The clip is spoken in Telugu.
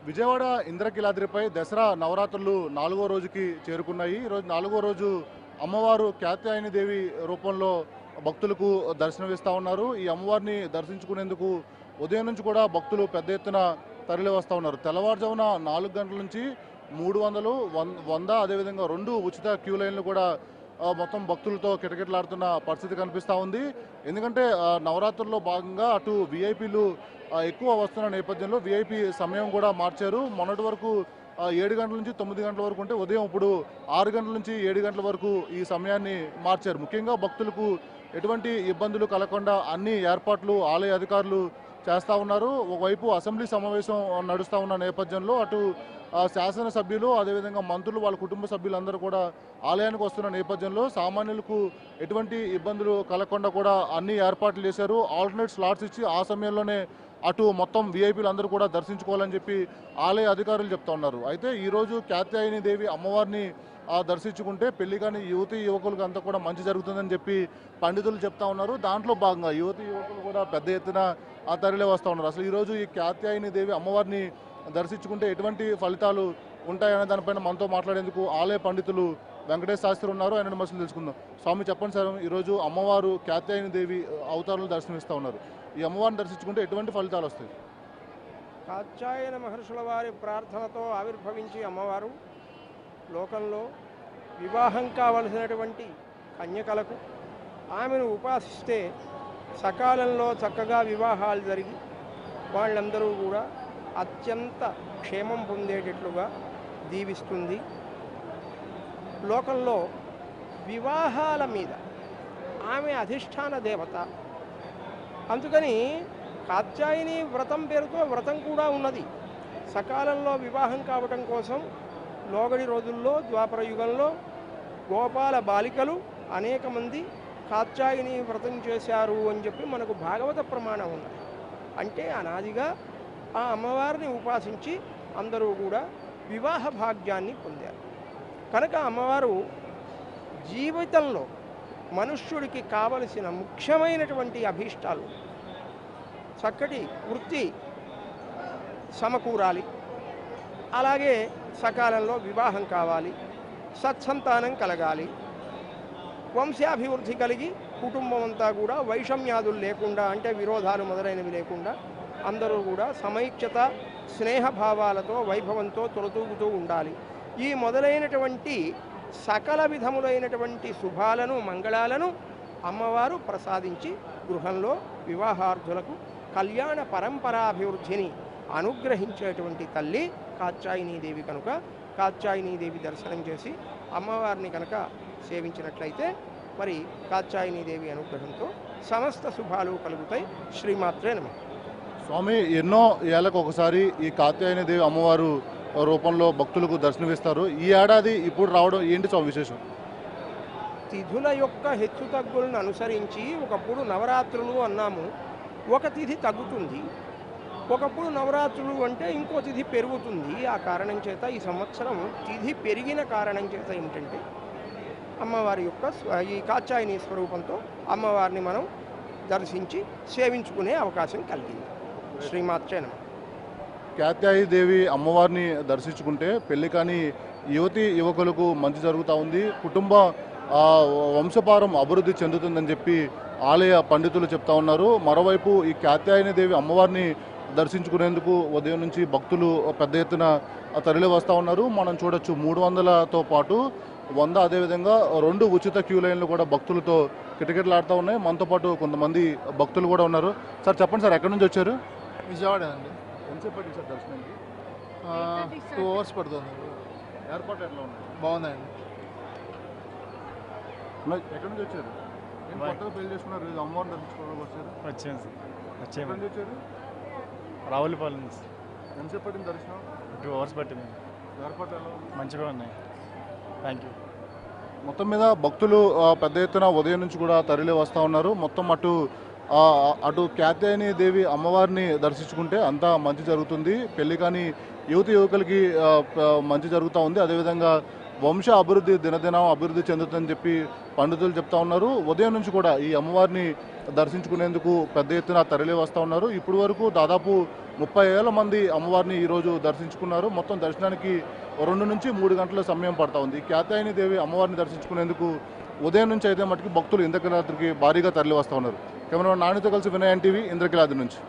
విజయవాడ ఇంద్రకీలాద్రిపై దసరా నవరాత్రులు 4వ రోజుకి చేరుకున్నాయి. ఈరోజు 4వ రోజు అమ్మవారు కాత్యాయని దేవి రూపంలో భక్తులకు దర్శనమిస్తూ ఉన్నారు. ఈ అమ్మవారిని దర్శించుకునేందుకు ఉదయం నుంచి కూడా భక్తులు పెద్ద ఎత్తున తరలి వస్తూ ఉన్నారు. తెల్లవారుజామున 4 గంటల నుంచి 300, 100 అదేవిధంగా 2 ఉచిత క్యూ లైన్లు కూడా మొత్తం భక్తులతో కిటకిటలాడుతున్న పరిస్థితి కనిపిస్తూ ఉంది. ఎందుకంటే నవరాత్రుల్లో భాగంగా అటు విఐపీలు ఎక్కువ వస్తున్న నేపథ్యంలో విఐపీ సమయం కూడా మార్చారు. మొన్నటి వరకు 7 గంటల నుంచి 9 గంటల వరకు ఉంటే ఉదయం ఇప్పుడు 6 గంటల నుంచి 7 గంటల వరకు ఈ సమయాన్ని మార్చారు. ముఖ్యంగా భక్తులకు ఎటువంటి ఇబ్బందులు కలగకుండా అన్ని ఏర్పాట్లు ఆలయ అధికారులు చేస్తూ ఉన్నారు. ఒకవైపు అసెంబ్లీ సమావేశం నడుస్తూ ఉన్న నేపథ్యంలో అటు శాసనసభ్యులు అదేవిధంగా మంత్రులు వాళ్ళ కుటుంబ సభ్యులందరూ కూడా ఆలయానికి వస్తున్న నేపథ్యంలో సామాన్యులకు ఎటువంటి ఇబ్బందులు కలగకుండా కూడా అన్ని ఏర్పాట్లు చేశారు. ఆల్టర్నేట్ స్లాట్స్ ఇచ్చి ఆ సమయంలోనే అటు మొత్తం విఐపీలు అందరూ కూడా దర్శించుకోవాలని చెప్పి ఆలయ అధికారులు చెప్తా ఉన్నారు. అయితే ఈరోజు కాత్యాయని దేవి అమ్మవారిని దర్శించుకుంటే పెళ్లి కానీ యువకులకు అంతా కూడా మంచి జరుగుతుందని చెప్పి పండితులు చెప్తా ఉన్నారు. దాంట్లో భాగంగా యువకులు కూడా పెద్ద ఎత్తున తరలి వస్తూ ఉన్నారు. అసలు ఈరోజు ఈ కాత్యాయని దేవి అమ్మవారిని దర్శించుకుంటే ఎటువంటి ఫలితాలు ఉంటాయనే దానిపైన మనతో మాట్లాడేందుకు ఆలయ పండితులు వెంకటేష్ శాస్త్రి ఉన్నారు. ఆయన విమర్శలు తెలుసుకుందాం. స్వామి చెప్పండి సార్, ఈరోజు అమ్మవారు కాత్యాయని దేవి అవతారాలు దర్శనమిస్తూ ఉన్నారు. ఈ అమ్మవారిని దర్శించుకుంటే ఎటువంటి ఫలితాలు వస్తాయి? కాత్యాయన మహర్షుల వారి ప్రార్థనతో ఆవిర్భవించి అమ్మవారు లోకంలో వివాహం కావలసినటువంటి కన్యకలకు ఆమెను ఉపాసిస్తే సకాలంలో చక్కగా వివాహాలు జరిగి వాళ్ళందరూ కూడా అత్యంత క్షేమం పొందేటట్లుగా దీవిస్తుంది. లోకంలో వివాహాల మీద ఆమె అధిష్టాన దేవత. అందుకని కాత్యాయని వ్రతం పేరుతో వ్రతం కూడా ఉన్నది. సకాలంలో వివాహం కావటం కోసం లోగడి రోజుల్లో ద్వాపర యుగంలో గోపాల బాలికలు అనేక మంది కాత్యాయని వ్రతం చేశారు అని చెప్పి మనకు భాగవత ప్రమాణం ఉన్నది. అంటే అనాదిగా ఆ అమ్మవారిని ఉపాసించి అందరూ కూడా వివాహ భాగ్యాన్ని పొందారు. కనుక అమ్మవారు జీవితంలో మనుష్యుడికి కావలసిన ముఖ్యమైనటువంటి అభీష్టాలు, చక్కటి వృత్తి సమకూరాలి, అలాగే సకాలంలో వివాహం కావాలి, సత్సంతానం కలగాలి, వంశాభివృద్ధి కలిగి కుటుంబం అంతా కూడా వైషమ్యాదులు లేకుండా అంటే విరోధాలు మొదలైనవి లేకుండా అందరూ కూడా సమైక్యత స్నేహభావాలతో వైభవంతో తొలతూగుతూ ఉండాలి. ఈ మొదలైనటువంటి సకల విధములైనటువంటి శుభాలను మంగళాలను అమ్మవారు ప్రసాదించి గృహంలో వివాహార్థులకు కళ్యాణ పరంపరాభివృద్ధిని అనుగ్రహించేటువంటి తల్లి కాత్యాయనీదేవి. కనుక కాత్యాయనీదేవి దర్శనం చేసి అమ్మవారిని కనుక సేవించినట్లయితే మరి కాత్యాయనీదేవి అనుగ్రహంతో సమస్త శుభాలు కలుగుతాయి. శ్రీమాత్రే నమః. స్వామి, ఎన్నో ఏళ్ళకు ఒకసారి ఈ కాత్యాయని దేవి అమ్మవారు రూపంలో భక్తులకు దర్శనమిస్తారు. ఈ ఏడాది ఇప్పుడు రావడం ఏంటి స్వామి విశేషం? తిథుల యొక్క హెచ్చుతగ్గులను అనుసరించి ఒకప్పుడు నవరాత్రులు అన్నాము, ఒక తిథి తగ్గుతుంది. ఒకప్పుడు నవరాత్రులు అంటే ఇంకో తిథి పెరుగుతుంది. ఆ కారణం చేత ఈ సంవత్సరం తిథి పెరిగిన కారణం చేత ఏమిటంటే అమ్మవారి యొక్క ఈ కాత్యాయని స్వరూపంతో అమ్మవారిని మనం దర్శించి సేవించుకునే అవకాశం కలిగింది. శ్రీమాత్రే నమః. కాత్యాయని దేవి అమ్మవారిని దర్శించుకుంటే పెళ్లి కాని యువకులకు మంచి జరుగుతూ ఉంది, కుటుంబ వంశపారం అభివృద్ధి చెందుతుందని చెప్పి ఆలయ పండితులు చెప్తా ఉన్నారు. మరోవైపు ఈ కాత్యాయని దేవి అమ్మవారిని దర్శించుకునేందుకు ఉదయం నుంచి భక్తులు పెద్ద ఎత్తున తరలి వస్తూ ఉన్నారు. మనం చూడొచ్చు 300తో పాటు 100 అదేవిధంగా 2 ఉచిత క్యూ లైన్లు కూడా భక్తులతో కిటకిటలాడుతూ ఉన్నాయి. మనతో పాటు కొంతమంది భక్తులు కూడా ఉన్నారు. సార్ చెప్పండి సార్, ఎక్కడి నుంచి వచ్చారు? విజయవాడ అండి. ఎంతసేపు పట్టింది సార్ దర్శనానికి? 2 అవర్స్ పడుతుంది. ఏర్పాటు ఎట్లా ఉన్నాయి? బాగుందండి. ఎక్కడి నుంచి వచ్చారు? కొత్తగా పెళ్లి చేసుకున్నారు, అమ్మవారిని దర్శించుకోవడానికి వచ్చారు? వచ్చాను. ఎక్కడి నుంచి వచ్చారు? రావులపాలెం నుంచి. ఎంతసేపు పట్టింది దర్శనం? 2 అవర్స్ పట్టింది. ఏర్పాటు ఎలా ఉంది? మంచిగా ఉన్నాయి. Thank you. మొత్తం మీద భక్తులు పెద్ద ఎత్తున ఉదయం నుంచి కూడా తరలి వస్తూ ఉన్నారు. మొత్తం అటు కాత్యాయని దేవి అమ్మవారిని దర్శించుకుంటే అంతా మంచి జరుగుతుంది. పెళ్లి కానీ యువకులకి మంచి జరుగుతూ ఉంది. అదేవిధంగా వంశ అభివృద్ధి దినదినం అభివృద్ధి చెందుతుందని చెప్పి పండితులు చెప్తా ఉన్నారు. ఉదయం నుంచి కూడా ఈ అమ్మవారిని దర్శించుకునేందుకు పెద్ద ఎత్తున తరలి వస్తూ ఉన్నారు. ఇప్పటి వరకు దాదాపు 30,000 మంది అమ్మవారిని ఈరోజు దర్శించుకున్నారు. మొత్తం దర్శనానికి 2 నుంచి 3 గంటల సమయం పడతా ఉంది. కాత్యాయని దేవి అమ్మవారిని దర్శించుకునేందుకు ఉదయం నుంచి అయితే మటుకు భక్తులు ఇంద్రకీలాద్రికి భారీగా తరలి వస్తూ ఉన్నారు. కెమెరామెన్ నానితో కలిసి వినయ్ టీవీ ఇంద్రకీలాద్రి నుంచి.